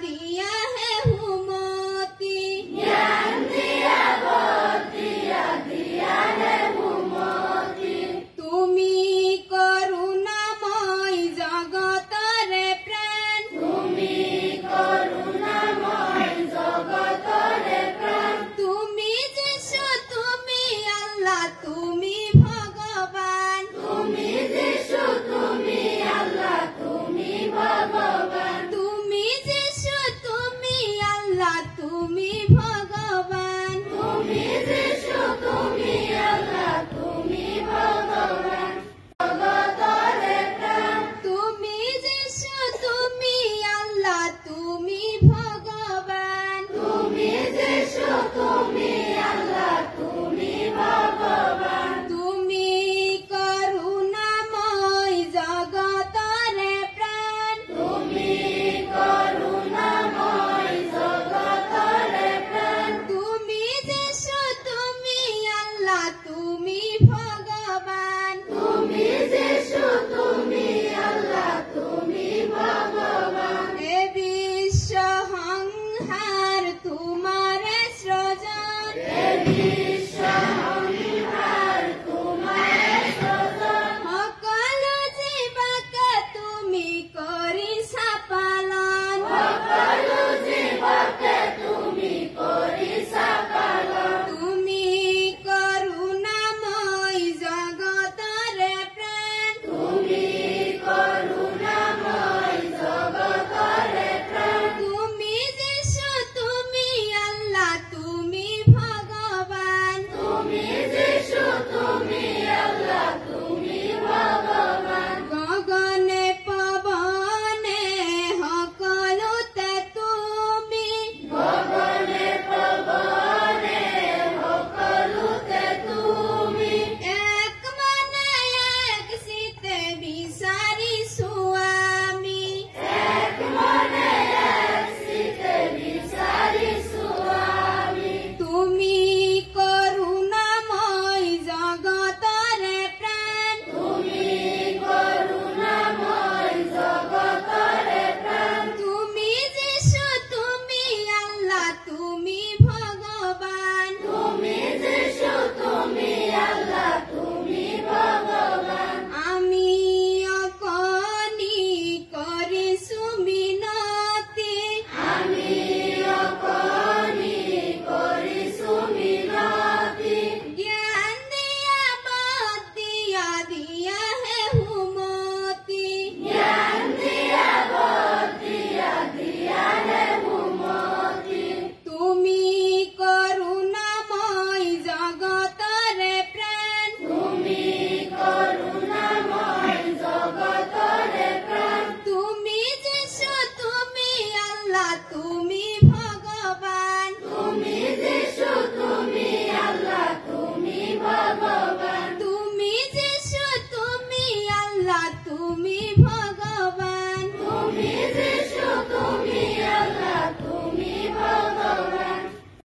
दिया है हुमोती, ज्ञान दिया बोध दिया है हुमोती। तुमी करुणामय जगतरे प्राण, তুমি করুণাময় জগতরে প্রাণ। তুমি যিশু তুমি আল্লাহ তুমি ভগবান, তুমি যিশু তুমি আল্লাহ তুমি ভগবান। তুমি যিশু তুমি আল্লাহ তুমি ভগবান, তুমি যিশু তুমি আল্লাহ তুমি ভগবান। জগতরে প্রাণ। তুমি যিশু তুমি আল্লাহ তুমি ভগবান, তুমি যিশু তুমি আল্লাহ তুমি ভগবান। তুমি করুণাময় জগতরে প্রাণ, তুমি করুণাময় জগতরে প্রাণ। তুমি যিশু তুমি আল্লাহ তুমি ভগবান, তুমি যিশু তুমি আল্লাহ তুমি ভগবান। এ বিশ্ব সংহার তোমার